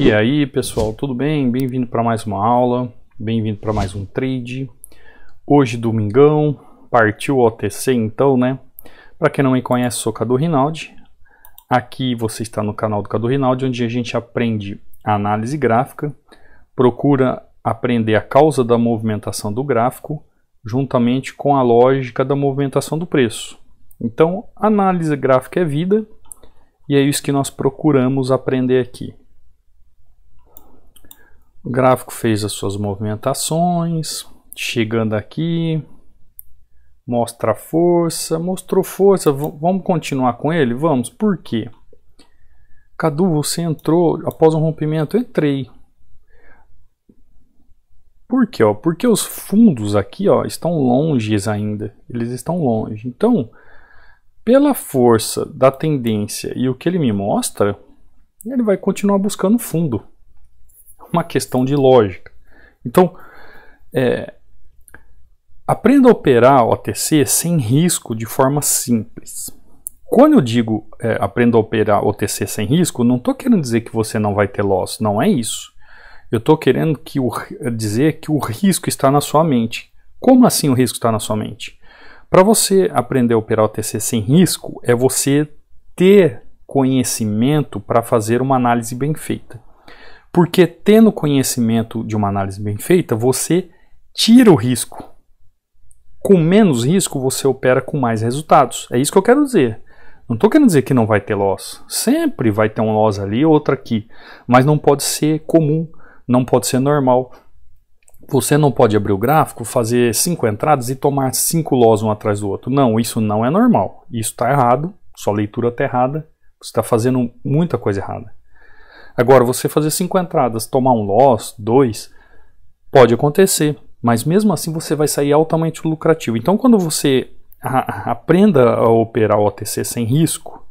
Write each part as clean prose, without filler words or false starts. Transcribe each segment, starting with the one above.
E aí pessoal, tudo bem? Bem-vindo para mais uma aula, bem-vindo para mais um trade. Hoje domingão, partiu o OTC então, né? Para quem não me conhece, sou Cadu Rinaldi. Aqui você está no canal do Cadu Rinaldi, onde a gente aprende a análise gráfica, procura aprender a causa da movimentação do gráfico, juntamente com a lógica da movimentação do preço. Então, análise gráfica é vida, e é isso que nós procuramos aprender aqui. O gráfico fez as suas movimentações, chegando aqui, mostra força, mostrou força, vamos continuar com ele? Vamos, por quê? Cadu, você entrou após um rompimento? Entrei. Por quê? Porque os fundos aqui estão longes ainda, eles estão longe. Então, pela força da tendência e o que ele me mostra, ele vai continuar buscando fundo. Uma questão de lógica. Então, aprenda a operar o OTC sem risco de forma simples. Quando eu digo aprenda a operar o OTC sem risco, não estou querendo dizer que você não vai ter loss, não é isso. Eu estou querendo dizer que o risco está na sua mente. Como assim o risco está na sua mente? Para você aprender a operar o OTC sem risco, é você ter conhecimento para fazer uma análise bem feita. Porque tendo conhecimento de uma análise bem feita, você tira o risco. Com menos risco, você opera com mais resultados. É isso que eu quero dizer. Não estou querendo dizer que não vai ter loss. Sempre vai ter um loss ali, outra aqui. Mas não pode ser comum, não pode ser normal. Você não pode abrir o gráfico, fazer 5 entradas e tomar 5 loss um atrás do outro. Não, isso não é normal. Isso está errado, sua leitura está errada. Você está fazendo muita coisa errada. Agora, você fazer 5 entradas, tomar um loss, 2, pode acontecer, mas mesmo assim você vai sair altamente lucrativo. Então, quando você aprenda a operar o OTC sem risco,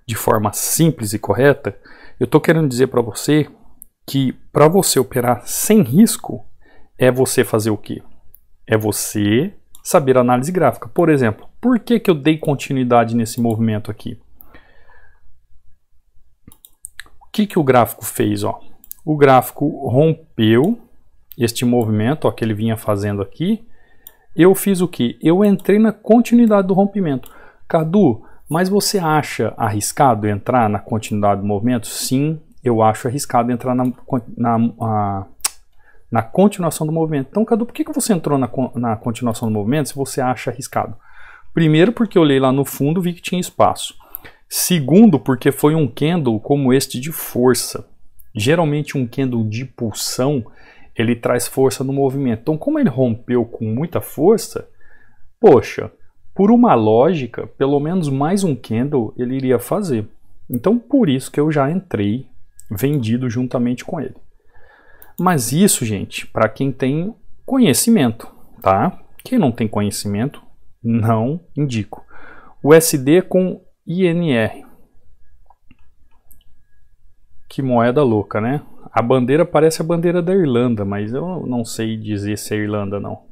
de forma simples e correta, eu estou querendo dizer para você que para você operar sem risco, é você fazer o quê? É você saber análise gráfica. Por exemplo, por que eu dei continuidade nesse movimento aqui? O que o gráfico fez? O gráfico rompeu este movimento que ele vinha fazendo aqui. Eu fiz o que? Eu entrei na continuidade do rompimento. Cadu, mas você acha arriscado entrar na continuidade do movimento? Sim, eu acho arriscado entrar na continuação do movimento. Então, Cadu, por que você entrou na continuação do movimento se você acha arriscado? Primeiro, porque eu olhei lá no fundo e vi que tinha espaço. Segundo, porque foi um candle como este de força. Geralmente um candle de pulsão, ele traz força no movimento. Então, como ele rompeu com muita força, poxa, por uma lógica, pelo menos mais um candle ele iria fazer. Então, por isso que eu já entrei vendido juntamente com ele. Mas isso, gente, para quem tem conhecimento, tá? Quem não tem conhecimento, não indico. O USD com INR. Que moeda louca, né? A bandeira parece a bandeira da Irlanda, mas eu não sei dizer se é Irlanda não.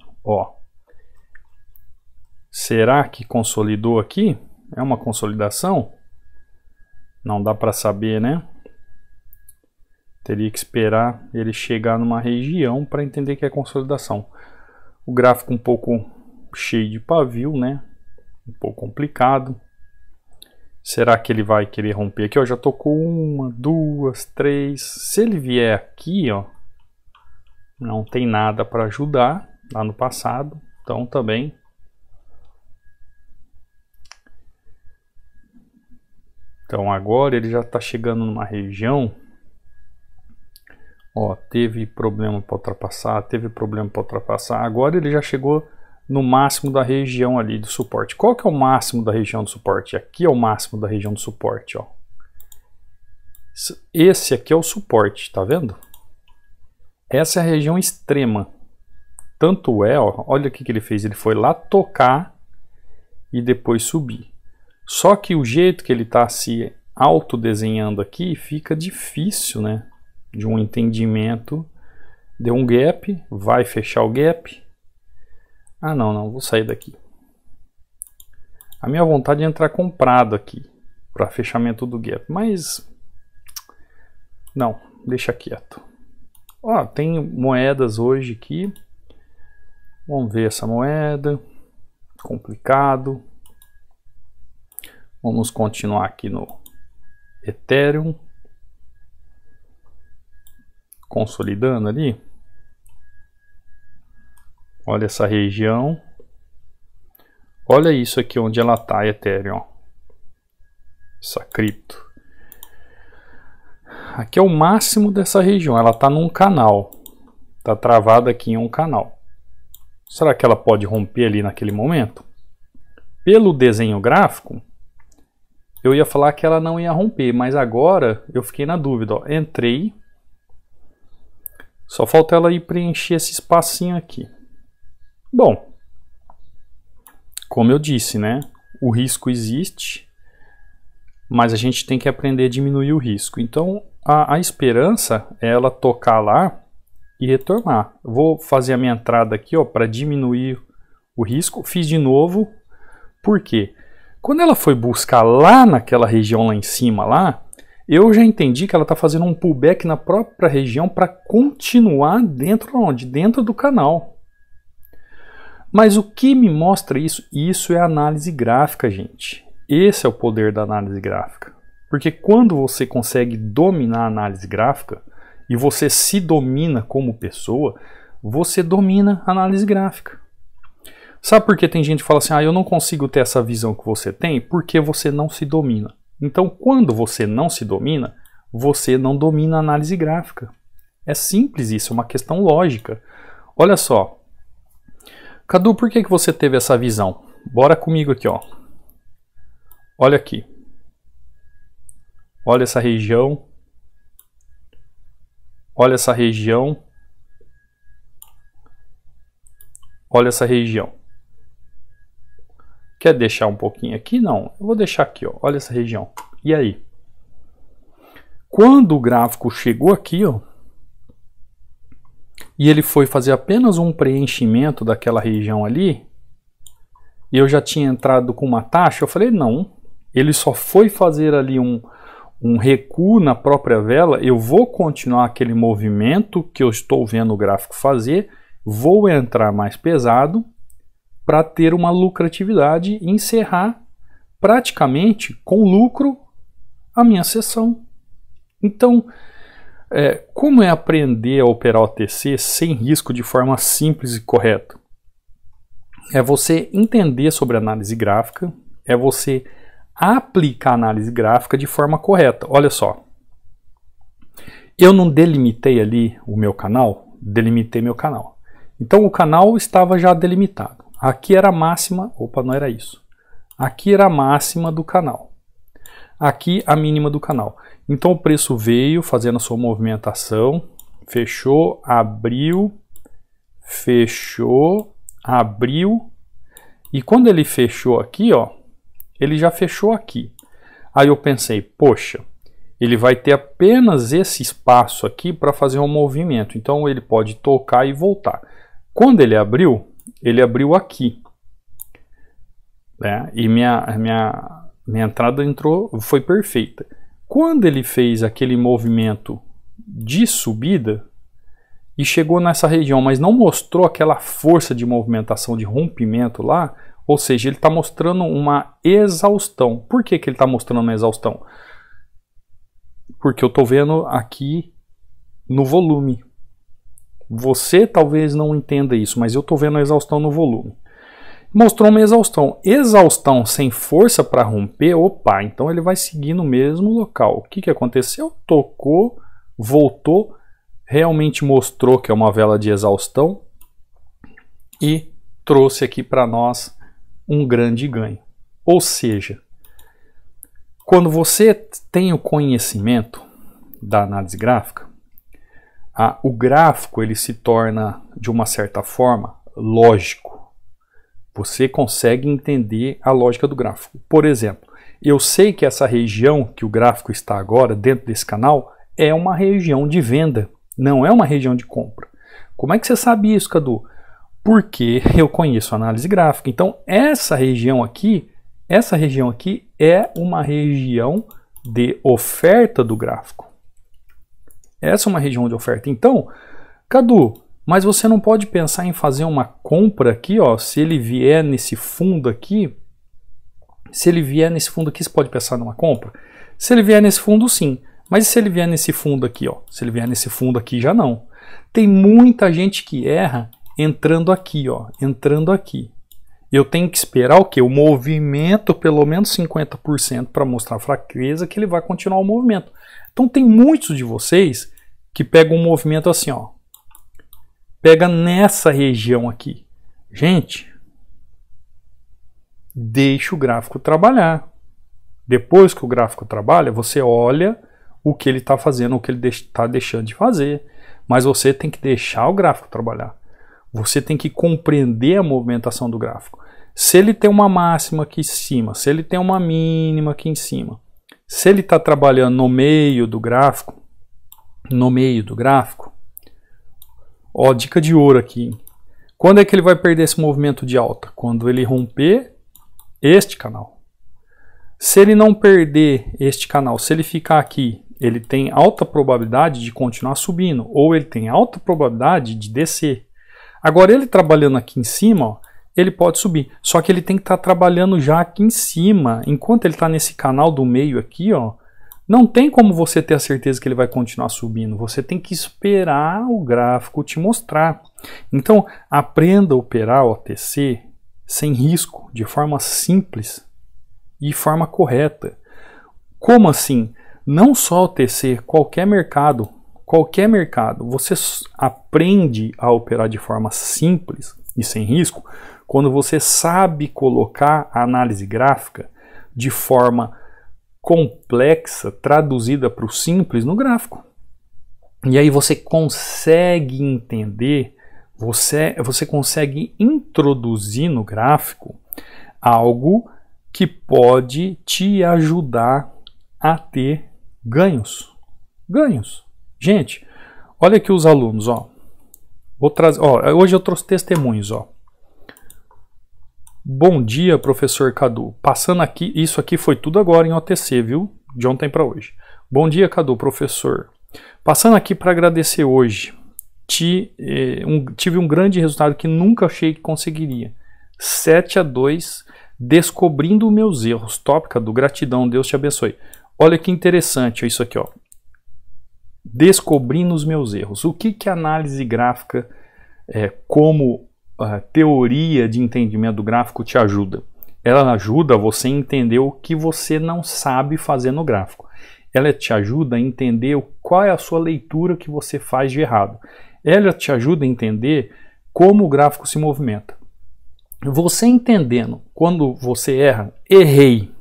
Será que consolidou aqui? É uma consolidação? Não dá para saber, né? Teria que esperar ele chegar numa região para entender que é consolidação. O gráfico um pouco cheio de pavio, né? Um pouco complicado. Será que ele vai querer romper aqui? Já tocou 1, 2, 3. Se ele vier aqui, não tem nada para ajudar lá no passado. Então também. Então agora ele já está chegando numa região. Teve problema para ultrapassar, teve problema para ultrapassar. Agora ele já chegou no máximo da região ali do suporte. Qual que é o máximo da região do suporte? Aqui é o máximo da região do suporte, Esse aqui é o suporte, tá vendo? Essa é a região extrema. Tanto é, olha o que ele fez. Ele foi lá tocar e depois subir. Só que o jeito que ele está se autodesenhando aqui fica difícil, né? De um entendimento. Deu um gap, vai fechar o gap. Não, vou sair daqui. A minha vontade é entrar comprado aqui para fechamento do gap, mas não, deixa quieto. Ó, tem moedas hoje aqui. Vamos ver essa moeda. Complicado. Vamos continuar aqui no Ethereum. Consolidando ali. Olha essa região. Olha isso aqui onde ela está, Ethereum. Essa cripto. Aqui é o máximo dessa região. Ela está num canal. Está travada aqui em um canal. Será que ela pode romper ali naquele momento? Pelo desenho gráfico, eu ia falar que ela não ia romper, mas agora eu fiquei na dúvida. Ó. Entrei. Só falta ela ir preencher esse espacinho aqui. Bom, como eu disse, né? O risco existe, mas a gente tem que aprender a diminuir o risco. Então, a esperança é ela tocar lá e retornar. Eu vou fazer a minha entrada aqui, ó, para diminuir o risco. Fiz de novo. Por quê? Quando ela foi buscar lá naquela região lá em cima, lá, eu já entendi que ela está fazendo um pullback na própria região para continuar dentro onde? Dentro do canal. Mas o que me mostra isso? Isso é análise gráfica, gente. Esse é o poder da análise gráfica. Porque quando você consegue dominar a análise gráfica e você se domina como pessoa, você domina a análise gráfica. Sabe por que tem gente que fala assim, eu não consigo ter essa visão que você tem? Porque você não se domina. Então, quando você não se domina, você não domina a análise gráfica. É simples isso, é uma questão lógica. Olha só. Cadu, por que você teve essa visão? Bora comigo aqui, ó. Olha aqui. Olha essa região. Olha essa região. Olha essa região. Quer deixar um pouquinho aqui? Não. Eu vou deixar aqui, ó. Olha essa região. E aí? Quando o gráfico chegou aqui, ó, e ele foi fazer apenas um preenchimento daquela região ali, e eu já tinha entrado com uma taxa, eu falei, não, ele só foi fazer ali um recuo na própria vela, eu vou continuar aquele movimento que eu estou vendo o gráfico fazer, vou entrar mais pesado para ter uma lucratividade e encerrar praticamente com lucro a minha sessão. Então, como é aprender a operar OTC sem risco de forma simples e correta? É você entender sobre análise gráfica, é você aplicar a análise gráfica de forma correta. Olha só, eu não delimitei ali o meu canal, delimitei meu canal. Então o canal estava já delimitado. Aqui era a máxima, opa, não era isso. Aqui era a máxima do canal. Aqui a mínima do canal. Então o preço veio fazendo a sua movimentação, fechou, abriu, fechou, abriu, e quando ele fechou aqui, ó, ele já fechou aqui. Aí eu pensei, poxa, ele vai ter apenas esse espaço aqui para fazer um movimento, então ele pode tocar e voltar. Quando ele abriu aqui, né? E minha entrada foi perfeita. Quando ele fez aquele movimento de subida e chegou nessa região, mas não mostrou aquela força de movimentação, de rompimento lá, ou seja, ele está mostrando uma exaustão. Por que ele está mostrando uma exaustão? Porque eu estou vendo aqui no volume. Você talvez não entenda isso, mas eu estou vendo a exaustão no volume. Mostrou uma exaustão. Exaustão sem força para romper, opa, então ele vai seguir no mesmo local. O que aconteceu? Tocou, voltou, realmente mostrou que é uma vela de exaustão e trouxe aqui para nós um grande ganho. Ou seja, quando você tem o conhecimento da análise gráfica, o gráfico ele se torna, de uma certa forma, lógico. Você consegue entender a lógica do gráfico. Por exemplo, eu sei que essa região que o gráfico está agora, dentro desse canal, é uma região de venda, não é uma região de compra. Como é que você sabe isso, Cadu? Porque eu conheço a análise gráfica. Então, essa região aqui é uma região de oferta do gráfico. Essa é uma região de oferta. Então, Cadu, mas você não pode pensar em fazer uma compra aqui, ó, se ele vier nesse fundo aqui, você pode pensar numa compra? Se ele vier nesse fundo, sim. Mas e se ele vier nesse fundo aqui, ó? Se ele vier nesse fundo aqui, já não. Tem muita gente que erra entrando aqui, ó, entrando aqui. Eu tenho que esperar o quê? O movimento, pelo menos 50% para mostrar fraqueza, que ele vai continuar o movimento. Então tem muitos de vocês que pegam um movimento assim, ó. Pega nessa região aqui. Gente, deixa o gráfico trabalhar. Depois que o gráfico trabalha, você olha o que ele está fazendo, o que ele está deixando de fazer. Mas você tem que deixar o gráfico trabalhar. Você tem que compreender a movimentação do gráfico. Se ele tem uma máxima aqui em cima, se ele tem uma mínima aqui em cima, se ele está trabalhando no meio do gráfico, ó, dica de ouro aqui. Quando é que ele vai perder esse movimento de alta? Quando ele romper este canal. Se ele não perder este canal, se ele ficar aqui, ele tem alta probabilidade de continuar subindo, ou ele tem alta probabilidade de descer. Agora, ele trabalhando aqui em cima, ó, ele pode subir. Só que ele tem que estar trabalhando já aqui em cima. Enquanto ele está nesse canal do meio aqui, ó, não tem como você ter a certeza que ele vai continuar subindo. Você tem que esperar o gráfico te mostrar. Então, aprenda a operar o OTC sem risco, de forma simples e de forma correta. Como assim? Não só OTC, qualquer mercado, você aprende a operar de forma simples e sem risco quando você sabe colocar a análise gráfica de forma complexa, traduzida para o simples no gráfico. E aí você consegue entender, você consegue introduzir no gráfico algo que pode te ajudar a ter ganhos. Gente, olha aqui os alunos, ó. Hoje eu trouxe testemunhos, ó. Bom dia, professor Cadu. Passando aqui, isso aqui foi tudo agora em OTC, viu? De ontem para hoje. Bom dia, Cadu, professor. Passando aqui para agradecer hoje. Tive um grande resultado que nunca achei que conseguiria. 7-2, descobrindo meus erros. Top, Cadu. Gratidão, Deus te abençoe. Olha que interessante isso aqui, ó. Descobrindo os meus erros. O que a análise gráfica, como teoria de entendimento do gráfico, te ajuda? Ela ajuda você a entender o que você não sabe fazer no gráfico. Ela te ajuda a entender qual é a sua leitura que você faz de errado. Ela te ajuda a entender como o gráfico se movimenta. Você entendendo quando você erra, errei.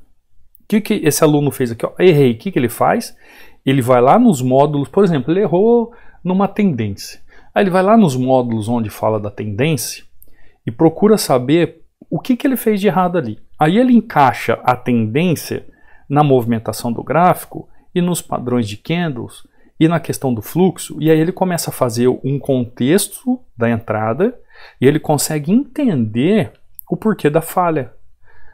O que esse aluno fez aqui? Ó? Errei. O que ele faz? Ele vai lá nos módulos, por exemplo, ele errou numa tendência. Aí ele vai lá nos módulos onde fala da tendência e procura saber o que ele fez de errado ali. Aí ele encaixa a tendência na movimentação do gráfico e nos padrões de candles e na questão do fluxo, e aí ele começa a fazer um contexto da entrada e ele consegue entender o porquê da falha.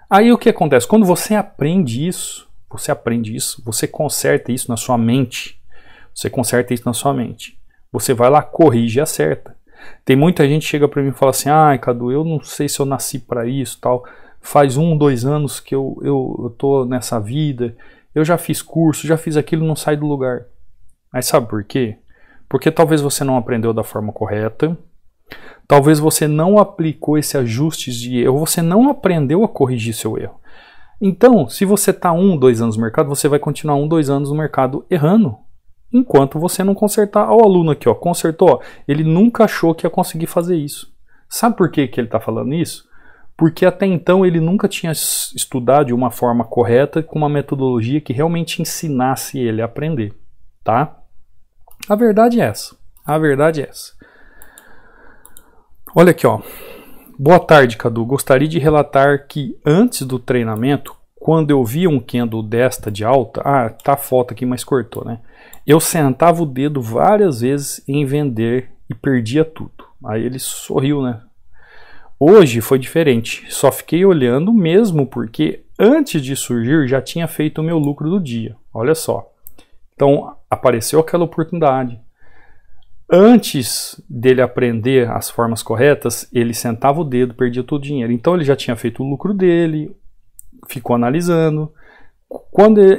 Aí o que acontece? Quando você aprende isso, você conserta isso na sua mente. Você vai lá, corrige e acerta. Tem muita gente que chega para mim e fala assim: ai, Cadu, eu não sei se eu nasci para isso, tal. Faz 1-2 anos que eu tô nessa vida, eu já fiz curso, já fiz aquilo, não sai do lugar. Mas sabe por quê? Porque talvez você não aprendeu da forma correta, talvez você não aplicou esse ajustes de erro, você não aprendeu a corrigir seu erro. Então, se você está 1-2 anos no mercado, você vai continuar 1-2 anos no mercado errando, enquanto você não consertar. Olha o aluno aqui, ó, consertou, ó, ele nunca achou que ia conseguir fazer isso. Sabe por que ele está falando isso? Porque até então ele nunca tinha estudado de uma forma correta, com uma metodologia que realmente ensinasse ele a aprender, tá? A verdade é essa. Olha aqui, ó. Boa tarde, Cadu. Gostaria de relatar que antes do treinamento, quando eu via um candle desta de alta, tá a foto aqui, mas cortou, né? Eu sentava o dedo várias vezes em vender e perdia tudo. Aí ele sorriu, né? Hoje foi diferente. Só fiquei olhando mesmo porque antes de surgir já tinha feito o meu lucro do dia. Olha só. Então, apareceu aquela oportunidade. Antes dele aprender as formas corretas, ele sentava o dedo, perdia todo o dinheiro. Então ele já tinha feito o lucro dele, ficou analisando.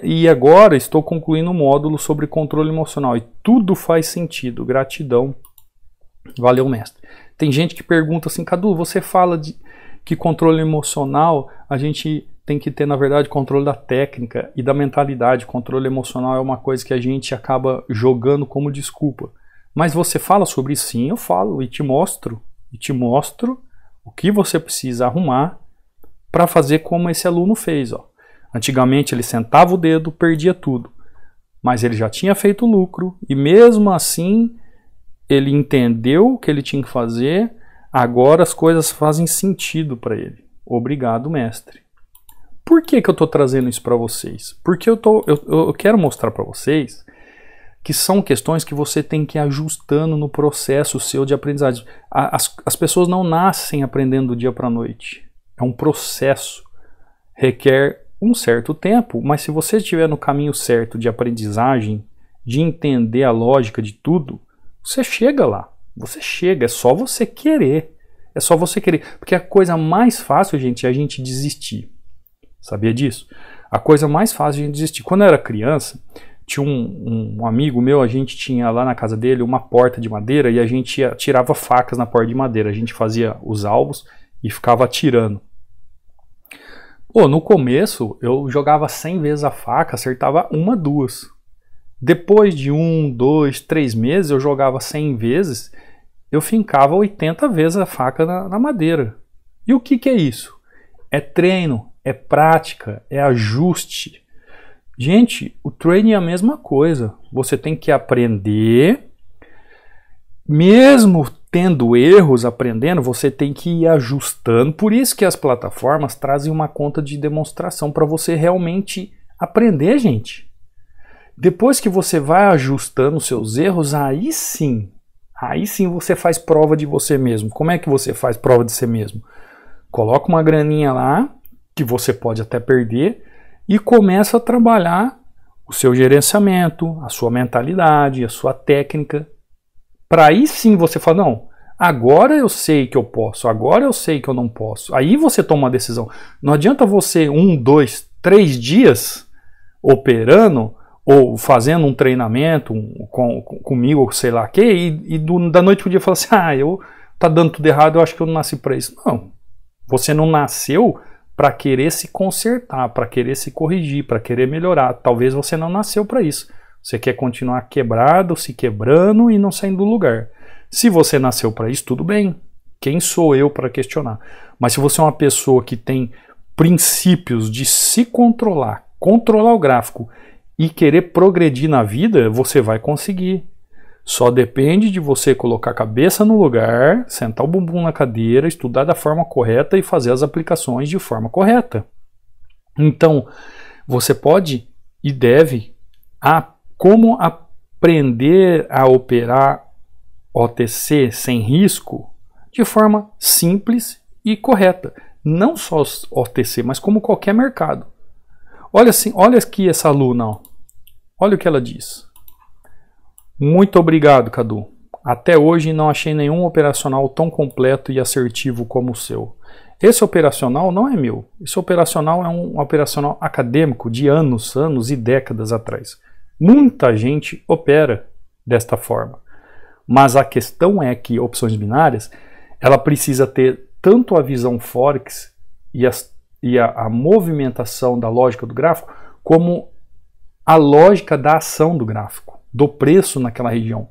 E agora estou concluindo um módulo sobre controle emocional. E tudo faz sentido. Gratidão. Valeu, mestre. Tem gente que pergunta assim, Cadu, você fala que controle emocional a gente tem que ter, na verdade, controle da técnica e da mentalidade. Controle emocional é uma coisa que a gente acaba jogando como desculpa. Mas você fala sobre isso? Sim, eu falo e te mostro o que você precisa arrumar para fazer como esse aluno fez. Ó. Antigamente ele sentava o dedo, perdia tudo, mas ele já tinha feito lucro e mesmo assim ele entendeu o que ele tinha que fazer, agora as coisas fazem sentido para ele. Obrigado, mestre. Por que eu estou trazendo isso para vocês? Porque eu quero mostrar para vocês que são questões que você tem que ir ajustando no processo seu de aprendizagem. As pessoas não nascem aprendendo do dia para a noite. É um processo. Requer um certo tempo, mas se você estiver no caminho certo de aprendizagem, de entender a lógica de tudo, você chega lá. Você chega, é só você querer. É só você querer. Porque a coisa mais fácil, gente, é a gente desistir. Sabia disso? A coisa mais fácil é a gente desistir. Quando eu era criança, tinha um amigo meu, a gente tinha lá na casa dele uma porta de madeira e a gente atirava facas na porta de madeira. A gente fazia os alvos e ficava atirando. Pô, no começo eu jogava 100 vezes a faca, acertava uma, duas. Depois de 1, 2, 3 meses eu jogava 100 vezes, eu fincava 80 vezes a faca na madeira. E o que é isso? É treino, é prática, é ajuste. Gente, o training é a mesma coisa. Você tem que aprender, mesmo tendo erros aprendendo, você tem que ir ajustando. Por isso que as plataformas trazem uma conta de demonstração para você realmente aprender, gente. Depois que você vai ajustando os seus erros, aí sim você faz prova de você mesmo. Como é que você faz prova de si mesmo? Coloca uma graninha lá, que você pode até perder, e começa a trabalhar o seu gerenciamento, a sua mentalidade, a sua técnica. Para aí sim você falar, não, agora eu sei que eu posso, agora eu sei que eu não posso. Aí você toma uma decisão. Não adianta você 1, 2, 3 dias operando ou fazendo um treinamento comigo, sei lá o que, e da noite pro dia falar assim, tá dando tudo errado, eu acho que eu não nasci para isso. Não, você não nasceu para querer se consertar, para querer se corrigir, para querer melhorar. Talvez você não nasceu para isso. Você quer continuar quebrado, se quebrando e não saindo do lugar. Se você nasceu para isso, tudo bem. Quem sou eu para questionar? Mas se você é uma pessoa que tem princípios de se controlar, controlar o gráfico e querer progredir na vida, você vai conseguir. Só depende de você colocar a cabeça no lugar, sentar o bumbum na cadeira, estudar da forma correta e fazer as aplicações de forma correta. Então, você pode e deve como aprender a operar OTC sem risco de forma simples e correta. Não só OTC, mas como qualquer mercado. Olha aqui essa aluna, ó. Olha o que ela diz. Muito obrigado, Cadu. Até hoje não achei nenhum operacional tão completo e assertivo como o seu. Esse operacional não é meu. Esse operacional é um operacional acadêmico de anos e décadas atrás. Muita gente opera desta forma. Mas a questão é que opções binárias, ela precisa ter tanto a visão Forex e a movimentação da lógica do gráfico, como a lógica da ação do gráfico, do preço naquela região.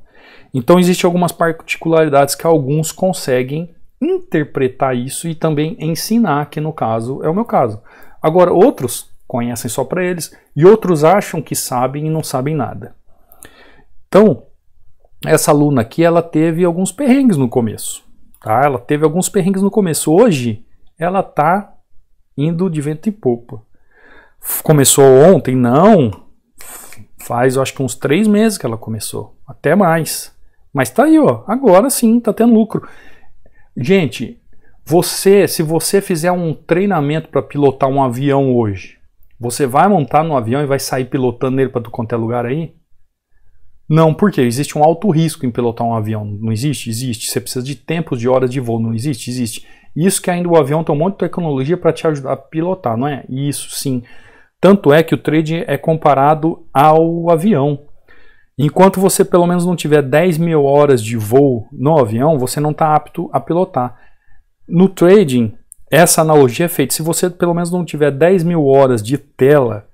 Então existem algumas particularidades que alguns conseguem interpretar isso e também ensinar, que no caso é o meu caso. Agora outros conhecem só para eles e outros acham que sabem e não sabem nada. Então, essa aluna aqui, ela teve alguns perrengues no começo. Tá? Ela teve alguns perrengues no começo. Hoje, ela está indo de vento em popa. Começou ontem? Não. Faz, eu acho que uns 3 meses que ela começou. Até mais. Mas tá aí, ó. Agora sim, tá tendo lucro. Gente, se você fizer um treinamento para pilotar um avião hoje, você vai montar no avião e vai sair pilotando ele para tu quanto é lugar aí? Não, por quê? Existe um alto risco em pilotar um avião. Não existe? Existe. Você precisa de tempos de horas de voo. Não existe? Existe. Isso que ainda o avião tem um monte de tecnologia para te ajudar a pilotar, não é? Isso sim. Tanto é que o trading é comparado ao avião. Enquanto você pelo menos não tiver 10 mil horas de voo no avião, você não está apto a pilotar. No trading, essa analogia é feita. Se você pelo menos não tiver 10 mil horas de tela,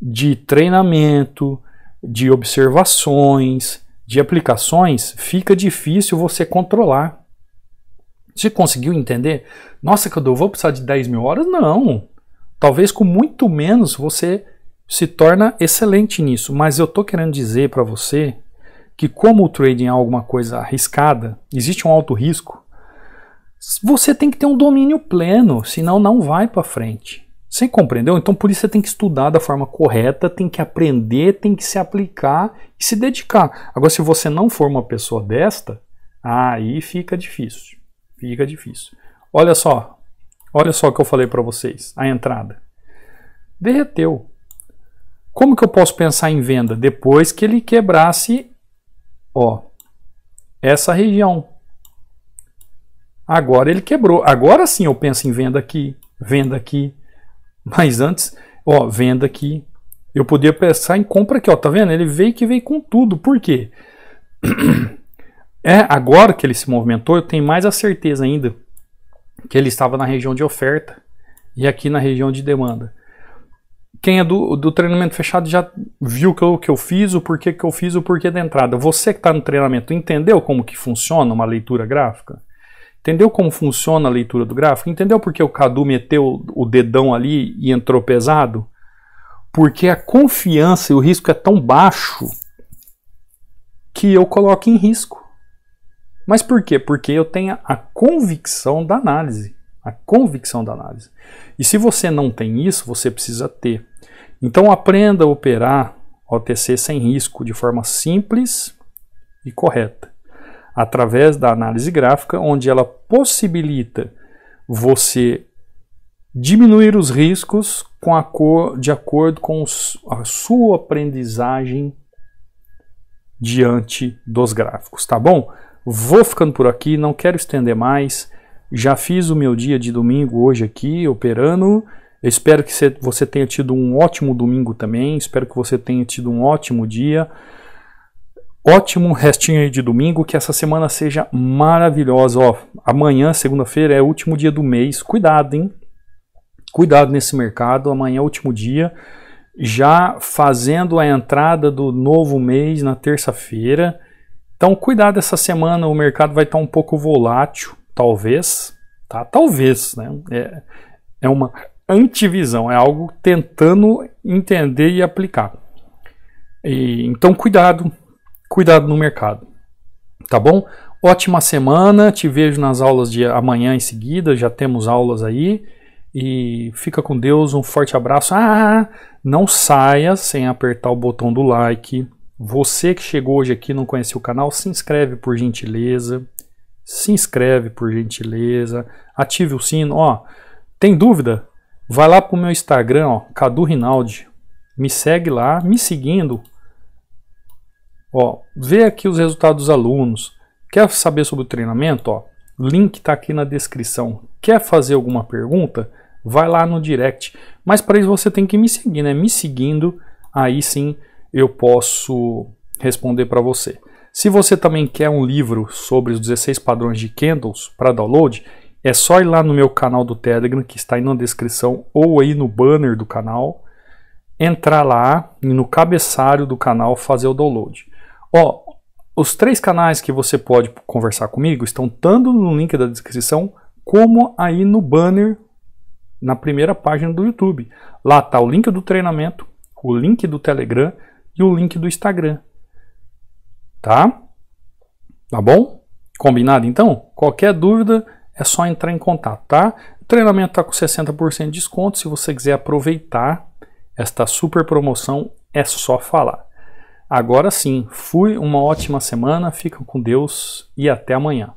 de treinamento, de observações, de aplicações, fica difícil você controlar. Você conseguiu entender? Nossa, Cadu, eu vou precisar de 10 mil horas? Não. Talvez com muito menos você se torna excelente nisso. Mas eu estou querendo dizer para você que como o trading é alguma coisa arriscada, existe um alto risco, você tem que ter um domínio pleno, senão não vai para frente. Você compreendeu? Então por isso você tem que estudar da forma correta, tem que aprender, tem que se aplicar e se dedicar. Agora se você não for uma pessoa desta, aí fica difícil. Fica difícil. Olha só o que eu falei para vocês, a entrada. Derreteu. Como que eu posso pensar em venda? Depois que ele quebrasse, ó, essa região. Agora ele quebrou. Agora sim eu penso em venda aqui. Mas antes, ó, venda aqui. Eu podia pensar em compra aqui, ó, tá vendo? Ele veio com tudo. Por quê? Agora que ele se movimentou, eu tenho mais a certeza ainda que ele estava na região de oferta e aqui na região de demanda. Quem é do treinamento fechado já viu o que eu fiz, o porquê que eu fiz, o porquê da entrada. Você que está no treinamento, entendeu como que funciona uma leitura gráfica? Entendeu como funciona a leitura do gráfico? Entendeu porque o Cadu meteu o dedão ali e entrou pesado? Porque a confiança e o risco é tão baixo que eu coloco em risco. Mas por quê? Porque eu tenho a convicção da análise. A convicção da análise. E se você não tem isso, você precisa ter. Então aprenda a operar OTC sem risco, de forma simples e correta. Através da análise gráfica, onde ela possibilita você diminuir os riscos de acordo com a sua aprendizagem diante dos gráficos, tá bom? Vou ficando por aqui, não quero estender mais. Já fiz o meu dia de domingo hoje aqui, operando. Eu espero que você tenha tido um ótimo domingo também. Espero que você tenha tido um ótimo dia. Ótimo restinho aí de domingo, que essa semana seja maravilhosa. Ó, amanhã, segunda-feira, é o último dia do mês. Cuidado, hein? Cuidado nesse mercado. Amanhã é o último dia. Já fazendo a entrada do novo mês na terça-feira. Então, cuidado essa semana. O mercado vai estar um pouco volátil. Talvez, tá? Talvez, né? É uma antivisão. É algo tentando entender e aplicar. Então, cuidado. Cuidado no mercado, tá bom? Ótima semana, te vejo nas aulas de amanhã em seguida, já temos aulas aí, e fica com Deus, um forte abraço. Não saia sem apertar o botão do like. Você que chegou hoje aqui e não conhecia o canal, se inscreve por gentileza, ative o sino, ó, tem dúvida? Vai lá pro meu Instagram, ó, Cadu Rinaldi, me segue lá, me seguindo. Ó, vê aqui os resultados dos alunos. Quer saber sobre o treinamento? Ó, link está aqui na descrição. Quer fazer alguma pergunta? Vai lá no direct. Mas para isso você tem que me seguir, né? Me seguindo, aí sim eu posso responder para você. Se você também quer um livro sobre os 16 padrões de candles para download, é só ir lá no meu canal do Telegram, que está aí na descrição, ou aí no banner do canal, entrar lá e no cabeçalho do canal fazer o download. Ó, os 3 canais que você pode conversar comigo estão tanto no link da descrição como aí no banner na primeira página do YouTube. Lá está o link do treinamento, o link do Telegram e o link do Instagram. Tá? Tá bom? Combinado então? Qualquer dúvida é só entrar em contato, tá? O treinamento está com 60% de desconto. Se você quiser aproveitar esta super promoção, é só falar. Agora sim, uma ótima semana, fica com Deus e até amanhã.